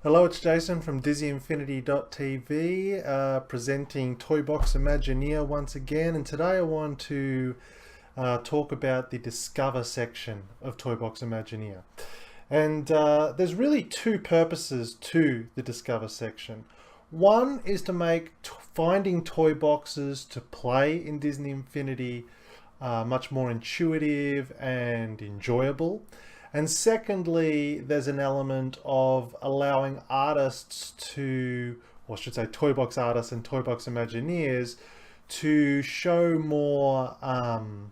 Hello, it's Jason from DizzyInfinity.tv, presenting Toy Box Imagineer once again, and today I want to talk about the Discover section of Toy Box Imagineer. And there's really two purposes to the Discover section. One is to make finding toy boxes to play in Disney Infinity much more intuitive and enjoyable. And secondly, there's an element of allowing artists to, or I should say Toy Box artists and Toy Box Imagineers, to show more of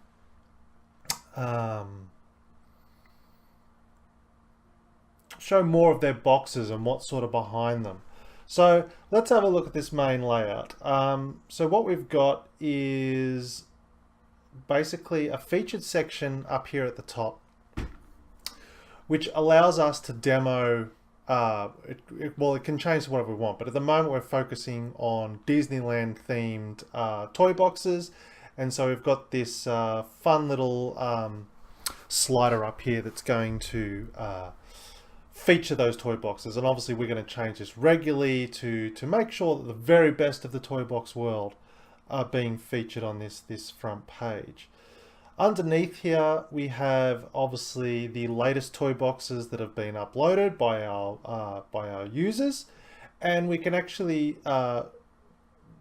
their boxes and what's sort of behind them. So let's have a look at this main layout. So what we've got is basically a featured section up here at the top, which allows us to demo, well, it can change to whatever we want, but at the moment we're focusing on Disneyland themed toy boxes. And so we've got this fun little slider up here that's going to feature those toy boxes. And obviously we're going to change this regularly to make sure that the very best of the toy box world are being featured on this front page. Underneath here, we have obviously the latest toy boxes that have been uploaded by our users, and we can actually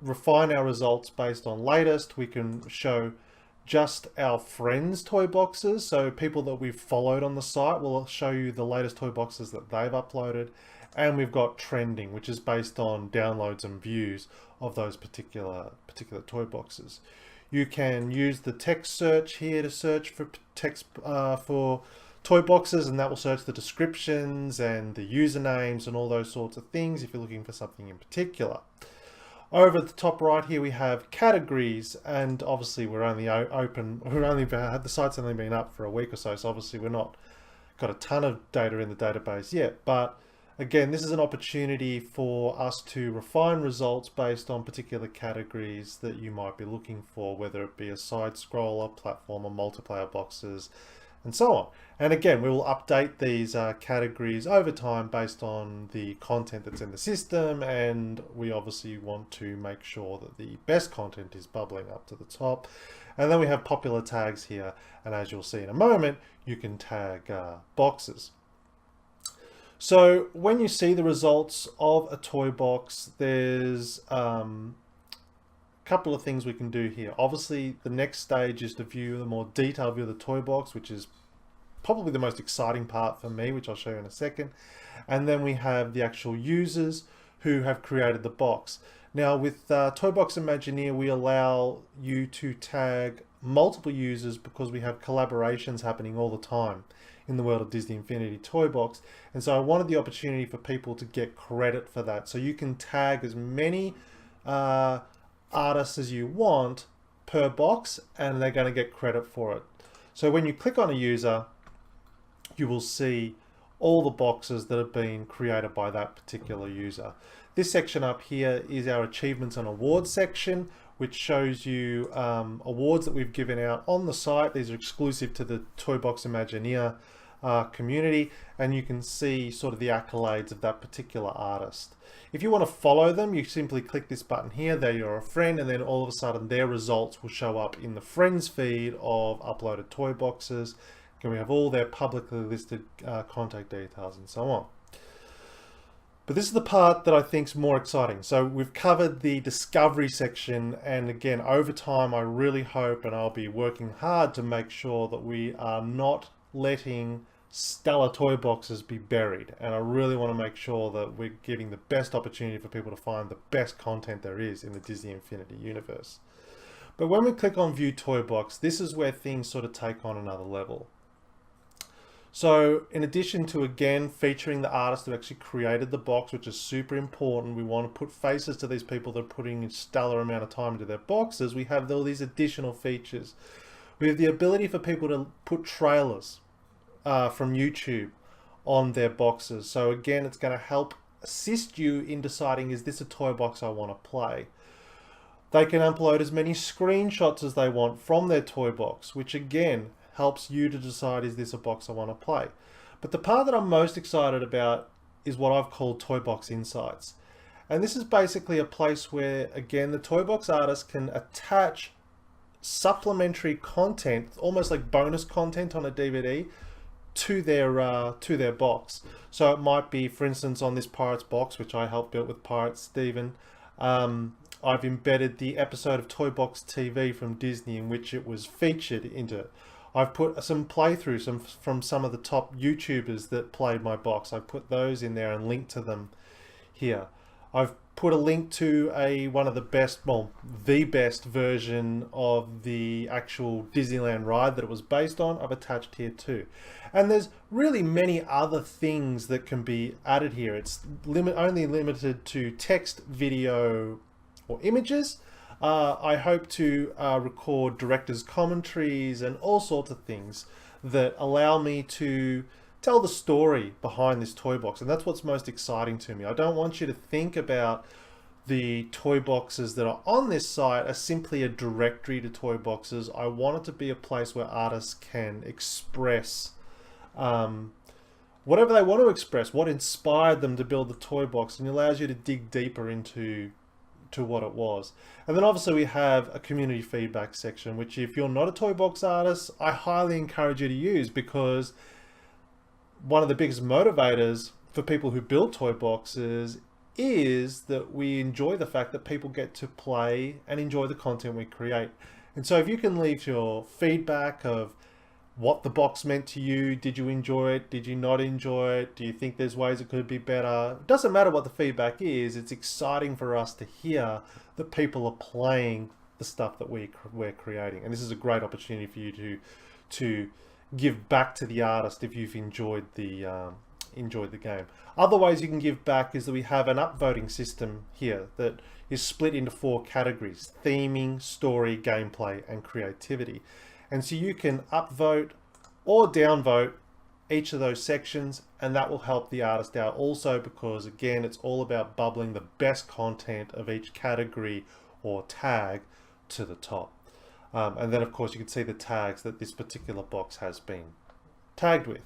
refine our results based on latest. We can show just our friends' toy boxes, so people that we've followed on the site will show you the latest toy boxes that they've uploaded, and we've got trending, which is based on downloads and views of those particular toy boxes. You can use the text search here to search for text for toy boxes, and that will search the descriptions and the usernames and all those sorts of things if you're looking for something in particular. Over at the top right here we have categories, and obviously the site's only been up for a week or so, so obviously we're not got a ton of data in the database yet, but again, this is an opportunity for us to refine results based on particular categories that you might be looking for, whether it be a side scroller, platform, or multiplayer boxes, and so on. And again, we will update these categories over time based on the content that's in the system, and we obviously want to make sure that the best content is bubbling up to the top. And then we have popular tags here, and as you'll see in a moment, you can tag boxes. So when you see the results of a toy box, there's a couple of things we can do here. Obviously, the next stage is to view the more detailed view of the toy box, which is probably the most exciting part for me, which I'll show you in a second. And then we have the actual users who have created the box. Now with Toy Box Imagineer, we allow you to tag multiple users because we have collaborations happening all the time in the world of Disney Infinity Toy Box. And so I wanted the opportunity for people to get credit for that. So you can tag as many artists as you want per box, and they're going to get credit for it. So when you click on a user, you will see all the boxes that have been created by that particular user. This section up here is our achievements and awards section, which shows you awards that we've given out on the site. These are exclusive to the Toy Box Imagineer community, and you can see sort of the accolades of that particular artist. If you want to follow them, you simply click this button here, there you're a friend, and then all of a sudden their results will show up in the friends feed of uploaded toy boxes, and we have all their publicly listed contact details and so on. But this is the part that I think is more exciting. So we've covered the discovery section, and again, over time, I really hope, and I'll be working hard to make sure that we are not letting stellar toy boxes be buried. And I really want to make sure that we're giving the best opportunity for people to find the best content there is in the Disney Infinity universe. But when we click on View Toy Box, this is where things sort of take on another level. So in addition to, again, featuring the artists who actually created the box, which is super important, we want to put faces to these people that are putting a stellar amount of time into their boxes, we have all these additional features. We have the ability for people to put trailers from YouTube on their boxes. So again, it's going to help assist you in deciding, is this a toy box I want to play? They can upload as many screenshots as they want from their toy box, which again helps you to decide, is this a box I want to play? But the part that I'm most excited about is what I've called Toybox Insights. And this is basically a place where, again, the Toybox artist can attach supplementary content, almost like bonus content on a DVD, to their box. So it might be, for instance, on this Pirates box, which I helped build with Pirates Stephen, I've embedded the episode of Toybox TV from Disney in which it was featured into it. I've put some playthroughs from some of the top YouTubers that played my box. I put those in there and linked to them here. I've put a link to one of the best, well, the best version of the actual Disneyland ride that it was based on. I've attached here too. And there's really many other things that can be added here. It's only limited to text, video, or images. I hope to record director's commentaries and all sorts of things that allow me to tell the story behind this toy box, and that's what's most exciting to me. I don't want you to think about the toy boxes that are on this site as simply a directory to toy boxes. I want it to be a place where artists can express whatever they want to express, what inspired them to build the toy box, and allows you to dig deeper into what it was. And then obviously we have a community feedback section, which if you're not a toy box artist, I highly encourage you to use, because one of the biggest motivators for people who build toy boxes is that we enjoy the fact that people get to play and enjoy the content we create. And so if you can leave your feedback of what the box meant to you, did you enjoy it, did you not enjoy it, do you think there's ways it could be better, it doesn't matter what the feedback is. It's exciting for us to hear that people are playing the stuff that we're creating, and this is a great opportunity for you to give back to the artist if you've enjoyed the game. Other ways you can give back is that we have an upvoting system here that is split into 4 categories: theming, story, gameplay, and creativity. And so you can upvote or downvote each of those sections, and that will help the artist out also, because again, it's all about bubbling the best content of each category or tag to the top. And then of course you can see the tags that this particular box has been tagged with.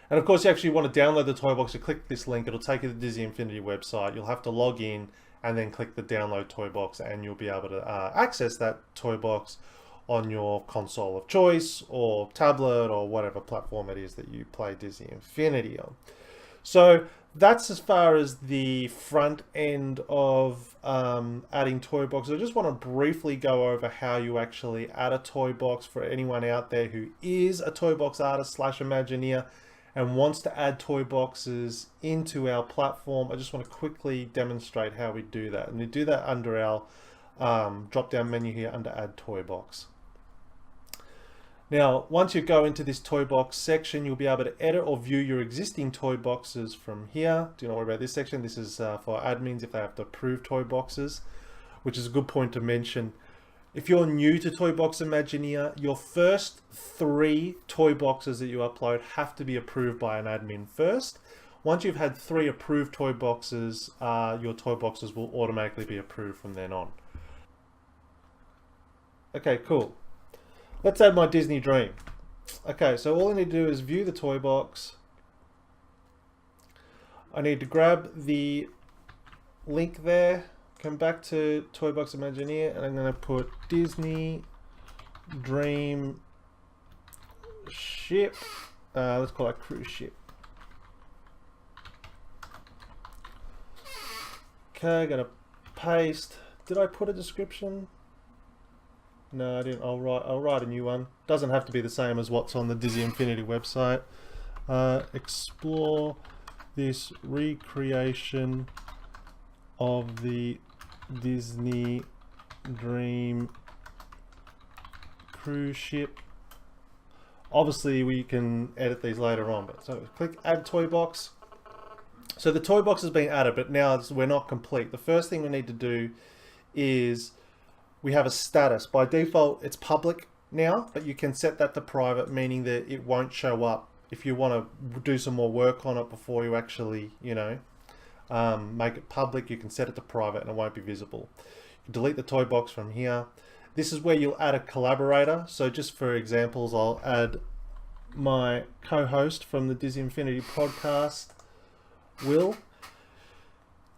And of course you actually want to download the toy box, you click this link, it'll take you to the Disney Infinity website. You'll have to log in and then click the download toy box, and you'll be able to access that toy box on your console of choice or tablet or whatever platform it is that you play Disney Infinity on. So that's as far as the front end of adding toy boxes. I just want to briefly go over how you actually add a toy box for anyone out there who is a toy box artist / Imagineer and wants to add toy boxes into our platform. I just want to quickly demonstrate how we do that. And we do that under our drop down menu here under Add Toy Box. Now, once you go into this toy box section, you'll be able to edit or view your existing toy boxes from here. Do not worry about this section. This is for admins if they have to approve toy boxes, which is a good point to mention. If you're new to Toybox Imagineer, your first 3 toy boxes that you upload have to be approved by an admin first. Once you've had 3 approved toy boxes, your toy boxes will automatically be approved from then on. Okay, cool. Let's add my Disney Dream. Okay, so all I need to do is view the toy box. I need to grab the link there, come back to Toybox Imagineer, and I'm going to put Disney Dream Ship. Let's call it cruise ship. Okay, gonna paste. Did I put a description? No, I didn't. I'll write a new one. Doesn't have to be the same as what's on the Disney Infinity website. Explore this recreation of the Disney Dream cruise ship. Obviously, we can edit these later on, but so click Add Toy Box. So the toy box has been added, but now we're not complete. The first thing we need to do is we have a status. By default, it's public now, but you can set that to private, meaning that it won't show up if you want to do some more work on it before you actually, make it public. You can set it to private and it won't be visible. You can delete the toy box from here. This is where you'll add a collaborator. So just for examples, I'll add my co-host from the Disney Infinity podcast. will.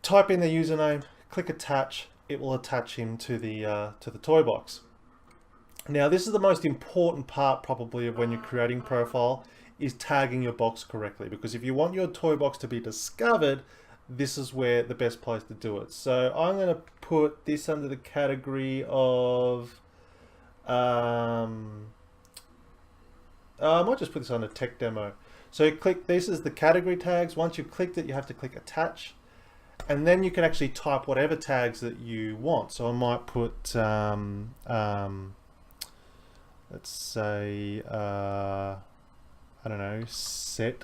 Type in their username, click attach. It will attach him to the toy box. Now, this is the most important part probably of when you're creating profile, is tagging your box correctly, because if you want your toy box to be discovered, this is where the best place to do it. So I'm going to put this under the category of I might just put this under tech demo. So you click, this is the category tags. Once you've clicked it, you have to click attach, and then you can actually type whatever tags that you want. So I might put let's say I don't know, set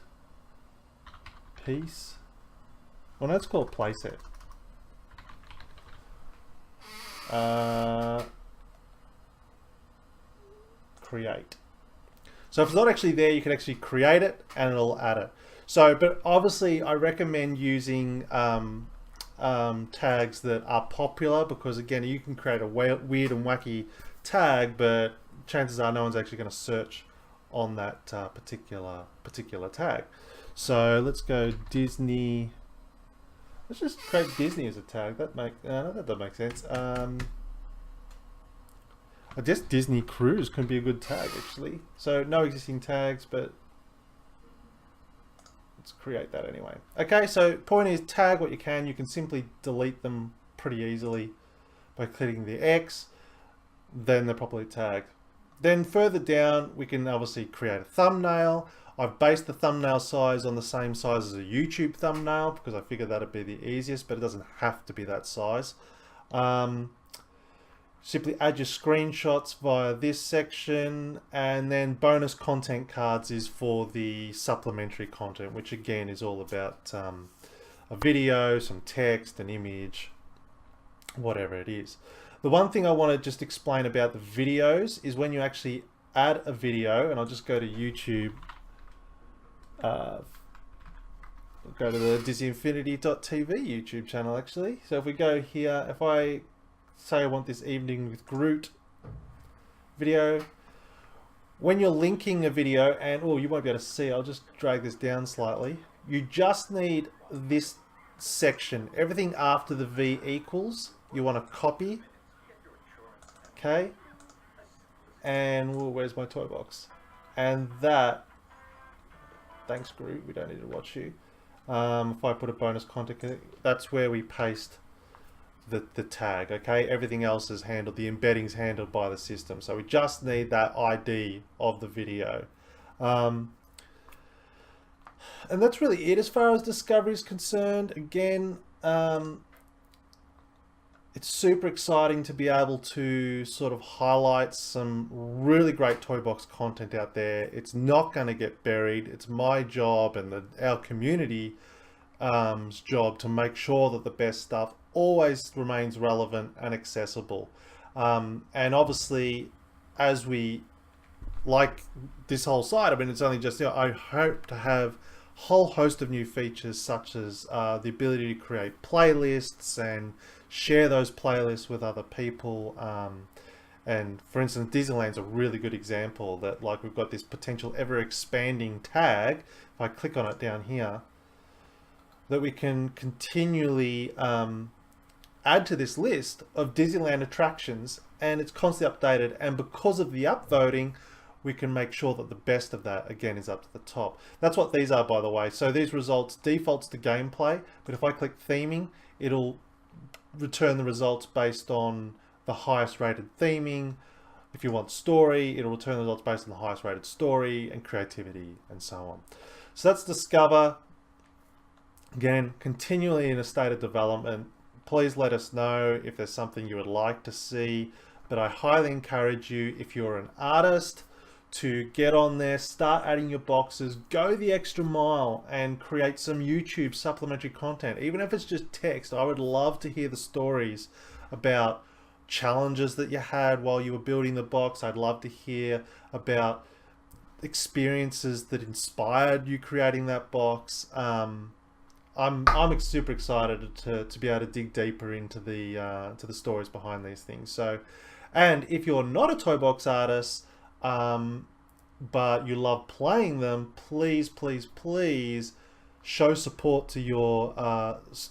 piece. Well, no, it's called playset. Create. So if it's not actually there, you can actually create it and it'll add it. So, but obviously I recommend using tags that are popular, because again, you can create a weird and wacky tag, but chances are no one's actually going to search on that particular tag. So let's go Disney. Let's just create Disney as a tag. That doesn't make sense. I guess Disney Cruise can be a good tag actually. So no existing tags, but let's create that anyway. Okay, so point is, tag what you can. You can simply delete them pretty easily by clicking the X, then they're properly tagged. Then further down, we can obviously create a thumbnail. I've based the thumbnail size on the same size as a YouTube thumbnail because I figured that'd be the easiest, but it doesn't have to be that size. Simply add your screenshots via this section, and then bonus content cards is for the supplementary content, which again is all about a video, some text, an image, whatever it is. The one thing I want to just explain about the videos is when you actually add a video, and I'll just go to YouTube, go to the DisneyInfinity.tv YouTube channel actually. So if we go here, if I say I want this evening with Groot video, when you're linking a video, and oh, you won't be able to see, I'll just drag this down slightly. You just need this section, everything after the V equals, you want to copy. Okay, and where's my toy box? And that, thanks Groot, we don't need to watch you. If I put a bonus content, that's where we paste the tag. Okay, everything else is handled, the embedding's handled by the system. So we just need that ID of the video. And that's really it as far as discovery is concerned. Again, it's super exciting to be able to sort of highlight some really great toy box content out there. It's not going to get buried. It's my job and our community's job to make sure that the best stuff always remains relevant and accessible. And obviously, as we like this whole site, I mean, it's only just, you know, I hope to have a whole host of new features, such as the ability to create playlists and share those playlists with other people. And for instance, Disneyland's a really good example that, like, we've got this potential ever expanding tag. If I click on it down here, that we can continually add to this list of Disneyland attractions, and it's constantly updated. And because of the upvoting, we can make sure that the best of that again is up to the top. That's what these are, by the way. So these results defaults to gameplay, but if I click theming, it'll return the results based on the highest rated theming. If you want story, it'll return the results based on the highest rated story, and creativity, and so on. So that's Discover. Again, continually in a state of development. Please let us know if there's something you would like to see, but I highly encourage you, if you're an artist, to get on there, start adding your boxes, go the extra mile and create some YouTube supplementary content. Even if it's just text, I would love to hear the stories about challenges that you had while you were building the box. I'd love to hear about experiences that inspired you creating that box. I'm super excited to be able to dig deeper into the stories behind these things. So, and if you're not a toy box artist, but you love playing them, please show support to your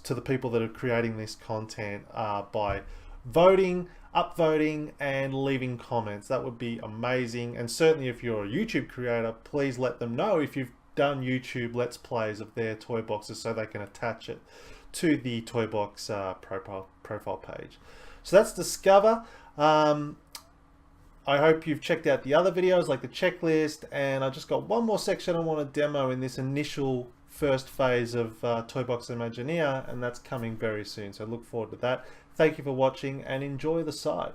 to the people that are creating this content by voting, upvoting, and leaving comments. That would be amazing. And certainly if you're a YouTube creator, please let them know if you've done YouTube Let's Plays of their toy boxes so they can attach it to the Toy Box profile page. So that's Discover. I hope you've checked out the other videos like the checklist, and I just got one more section I want to demo in this initial first phase of Toy Box Imagineer, and that's coming very soon, so look forward to that. Thank you for watching and enjoy the site.